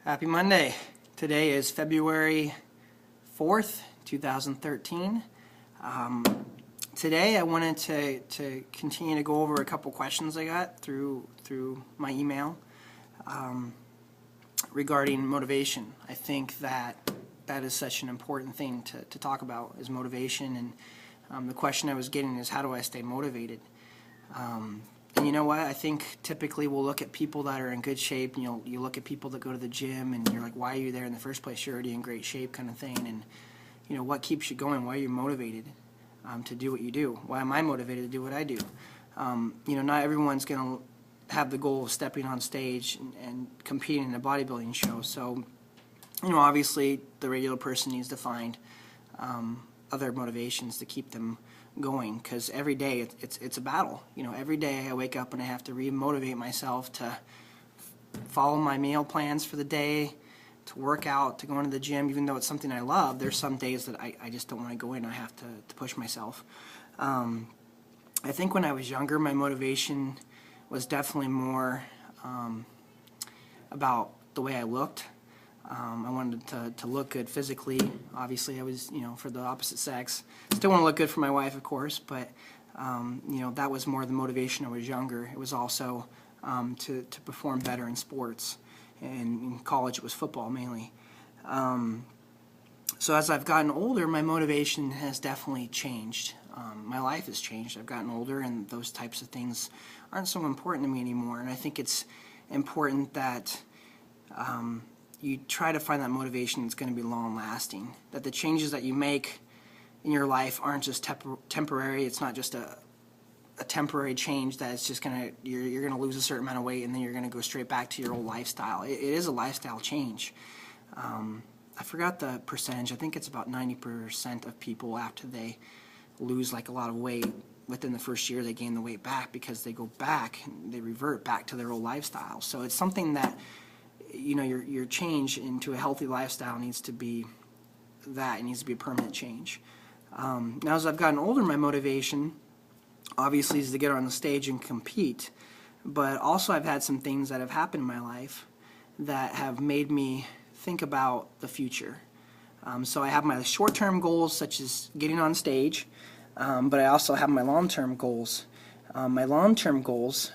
Happy Monday. Today is February 4th, 2013. Today I wanted to continue to go over a couple questions I got through my email regarding motivation. I think that is such an important thing to talk about, is motivation, and the question I was getting is, how do I stay motivated? And you know what? I think typically we'll look at people that are in good shape, and you look at people that go to the gym, and you're like, why are you there in the first place? You're already in great shape, kind of thing. And you know, what keeps you going? Why are you motivated to do what you do? Why am I motivated to do what I do? You know, not everyone's going to have the goal of stepping on stage and competing in a bodybuilding show. So, you know, obviously the regular person needs to find other motivations to keep them going, because every day it's a battle. You know, every day I wake up and I have to re-motivate myself to follow my meal plans for the day, to work out, to go into the gym. Even though it's something I love, there's some days that I just don't want to go in. I have to push myself. I think when I was younger, my motivation was definitely more about the way I looked. I wanted to look good physically. Obviously, I was, you know, for the opposite sex. Still want to look good for my wife, of course, but, you know, that was more the motivation when I was younger. It was also to perform better in sports. And in college, it was football mainly. So as I've gotten older, my motivation has definitely changed. My life has changed. I've gotten older, and those types of things aren't so important to me anymore. And I think it's important that you try to find that motivation that's going to be long-lasting, that the changes that you make in your life aren't just temporary. It's not just a temporary change that it's just going to, you're going to lose a certain amount of weight and then you're going to go straight back to your old lifestyle. It is a lifestyle change. I forgot the percentage. I think it's about 90% of people, after they lose like a lot of weight, within the first year they gain the weight back, because they go back and they revert back to their old lifestyle. So it's something that, you know, your change into a healthy lifestyle needs to be that. It needs to be a permanent change. Now, as I've gotten older, my motivation obviously is to get on the stage and compete, but also I've had some things that have happened in my life that have made me think about the future. So I have my short-term goals, such as getting on stage, but I also have my long-term goals. My long-term goals,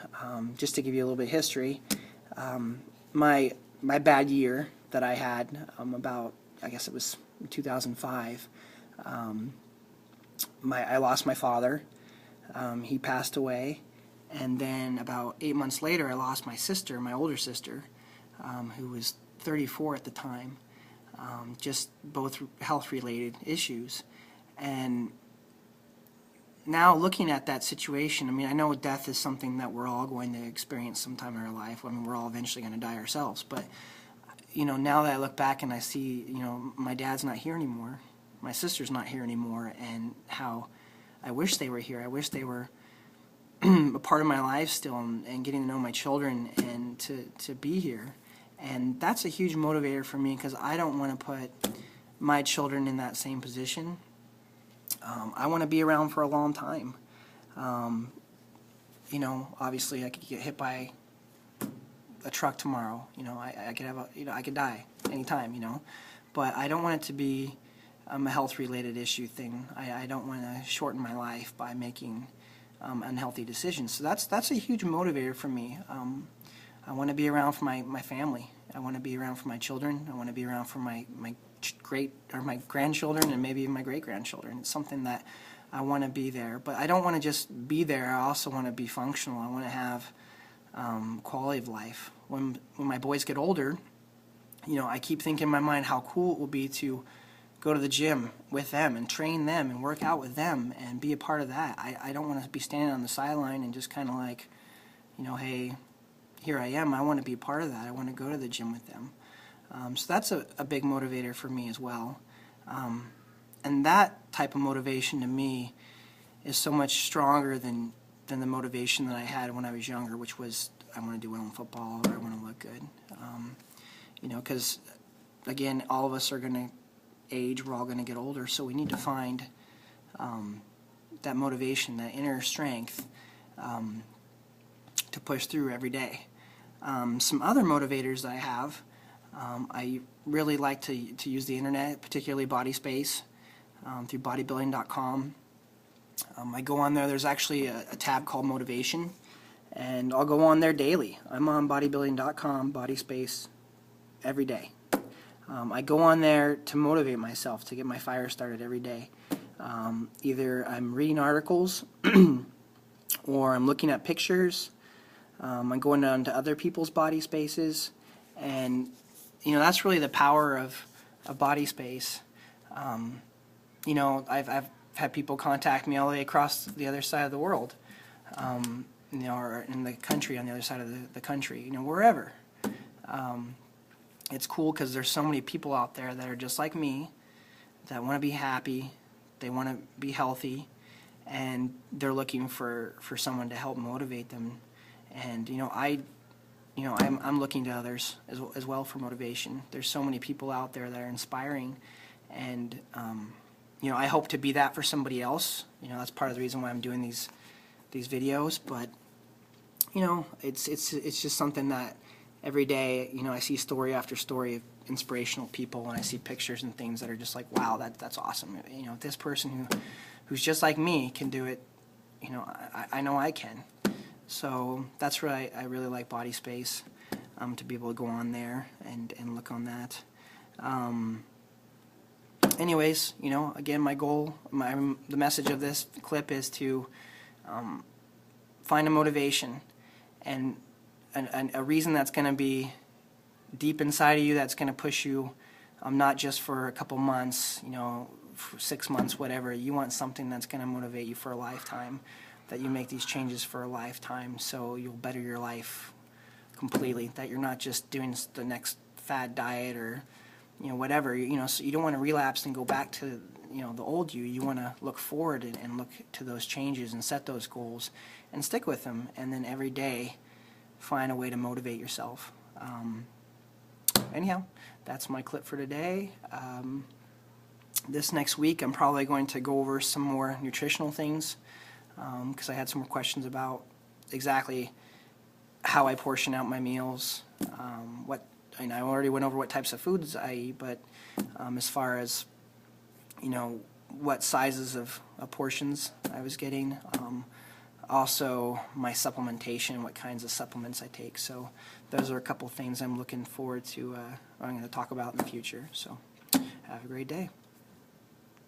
just to give you a little bit of history, my bad year that I had, about, I guess it was 2005, I lost my father. He passed away, and then about 8 months later I lost my sister, my older sister, who was 34 at the time. Just both health-related issues. And now looking at that situation, I mean, I know death is something that we're all going to experience sometime in our life. I mean, we're all eventually going to die ourselves. But, you know, now that I look back and I see, you know, my dad's not here anymore, my sister's not here anymore, and how I wish they were here. I wish they were a part of my life still, and getting to know my children and to be here. And that's a huge motivator for me, because I don't want to put my children in that same position. I want to be around for a long time. You know, obviously I could get hit by a truck tomorrow. You know, I could have I could die anytime. You know, but I don't want it to be a health-related issue thing. I don't want to shorten my life by making unhealthy decisions. So that's a huge motivator for me. I want to be around for my family. I want to be around for my children. I want to be around for my grandchildren, and maybe even my great-grandchildren. It's something that I want to be there. But I don't want to just be there. I also want to be functional. I want to have quality of life. When my boys get older, you know, I keep thinking in my mind how cool it will be to go to the gym with them and train them and work out with them and be a part of that. I don't want to be standing on the sideline and just kind of like, you know, hey, here I am. I want to be a part of that. I want to go to the gym with them. So that's a big motivator for me as well. And that type of motivation to me is so much stronger than the motivation that I had when I was younger, which was, I want to do well in football, or I want to look good. You know, because, again, all of us are going to age, we're all going to get older, so we need to find that motivation, that inner strength to push through every day. Some other motivators that I have I really like to use the internet, particularly BodySpace, through bodybuilding.com. I go on there. There's actually a tab called Motivation, and I'll go on there daily. I'm on bodybuilding.com, BodySpace, every day. I go on there to motivate myself, to get my fire started every day. Either I'm reading articles, or I'm looking at pictures. I'm going down to other people's body spaces, and that's really the power of BodySpace. I've had people contact me all the way across the other side of the world, or in the country, on the other side of the country, wherever. It's cool because there's so many people out there that are just like me, that want to be happy, they want to be healthy, and they're looking for someone to help motivate them. And I'm looking to others as well for motivation. There's so many people out there that are inspiring, and I hope to be that for somebody else. That's part of the reason why I'm doing these videos. But it's just something that every day, I see story after story of inspirational people, and I see pictures and things that are just like, wow, that's awesome. This person who's just like me can do it. I know I can. So that's why I really like BodySpace, to be able to go on there and look on that. Anyways, again, my goal, the message of this clip is to find a motivation and a reason that's going to be deep inside of you, that's going to push you, not just for a couple months, for 6 months, whatever. You want something that's going to motivate you for a lifetime, that you make these changes for a lifetime, so you'll better your life completely, that you're not just doing the next fad diet or whatever. So you don't want to relapse and go back to the old you. You want to look forward and look to those changes and set those goals and stick with them, and then every day find a way to motivate yourself. Anyhow, that's my clip for today. This next week I'm probably going to go over some more nutritional things, because I had some more questions about exactly how I portion out my meals. I already went over what types of foods I eat, but as far as what sizes of portions I was getting, also my supplementation, what kinds of supplements I take. So those are a couple things I'm looking forward to, I'm going to talk about in the future. So have a great day.